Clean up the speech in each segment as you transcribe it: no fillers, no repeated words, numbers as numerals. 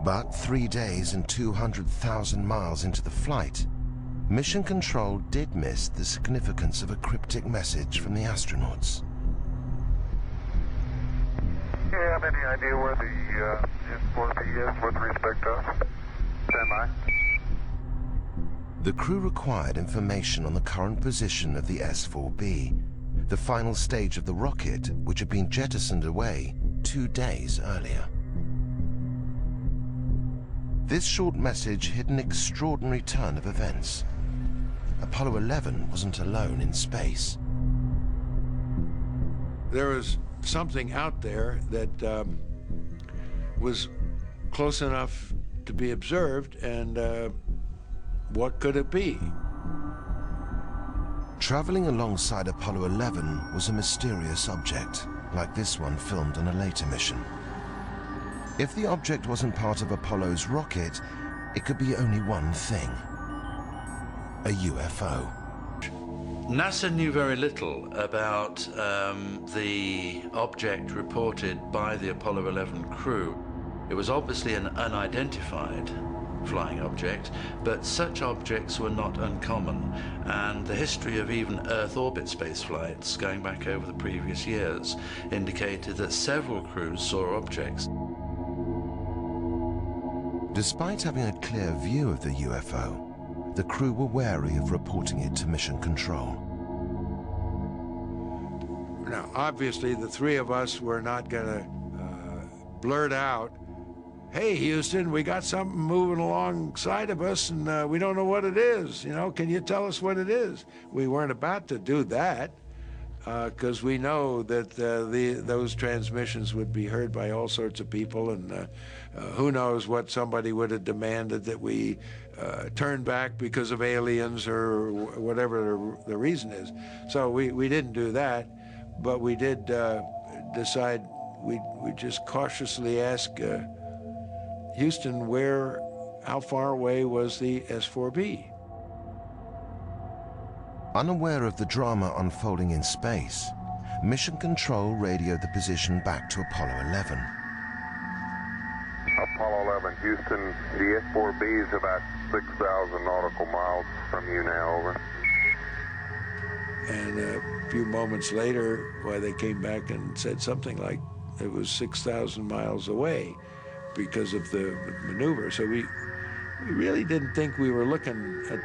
But 3 days and 200,000 miles into the flight, Mission Control did miss the significance of a cryptic message from the astronauts. Do you have any idea where the S4B is with respect to us? Stand by. The crew required information on the current position of the S4B, the final stage of the rocket which had been jettisoned away 2 days earlier. This short message hid an extraordinary turn of events. Apollo 11 wasn't alone in space. There was something out there that was close enough to be observed, and what could it be? Traveling alongside Apollo 11 was a mysterious object, like this one filmed on a later mission. If the object wasn't part of Apollo's rocket, it could be only one thing: a UFO. NASA knew very little about the object reported by the Apollo 11 crew. It was obviously an unidentified flying object, but such objects were not uncommon, and the history of even Earth orbit space flights going back over the previous years indicated that several crews saw objects. Despite having a clear view of the UFO, the crew were wary of reporting it to Mission Control. Now, obviously, the three of us were not going to blurt out, "Hey, Houston, we got something moving alongside of us, and we don't know what it is. You know, can you tell us what it is?" We weren't about to do that, because we know that those transmissions would be heard by all sorts of people, and who knows what somebody would have demanded that we turn back because of aliens or whatever the reason is. So we didn't do that, but we did decide we just cautiously ask Houston, how far away was the S4B? Unaware of the drama unfolding in space, Mission Control radioed the position back to Apollo 11. Apollo 11, Houston, the S4B is about 6,000 nautical miles from you now, over. And a few moments later, they came back and said something like it was 6,000 miles away because of the maneuver. So we really didn't think we were looking at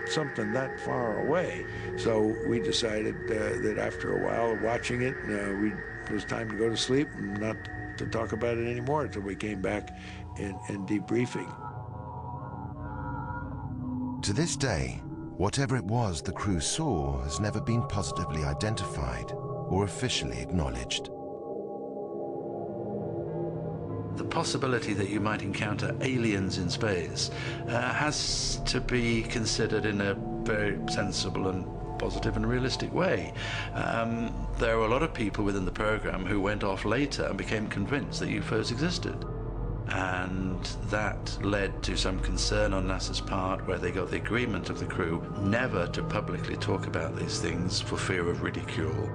something that far away. So we decided that after a while of watching it, it was time to go to sleep and not to talk about it anymore until we came back in debriefing. To this day, whatever it was the crew saw has never been positively identified or officially acknowledged. The possibility that you might encounter aliens in space has to be considered in a very sensible and positive and realistic way. There were a lot of people within the program who went off later and became convinced that UFOs existed. And that led to some concern on NASA's part, where they got the agreement of the crew never to publicly talk about these things for fear of ridicule.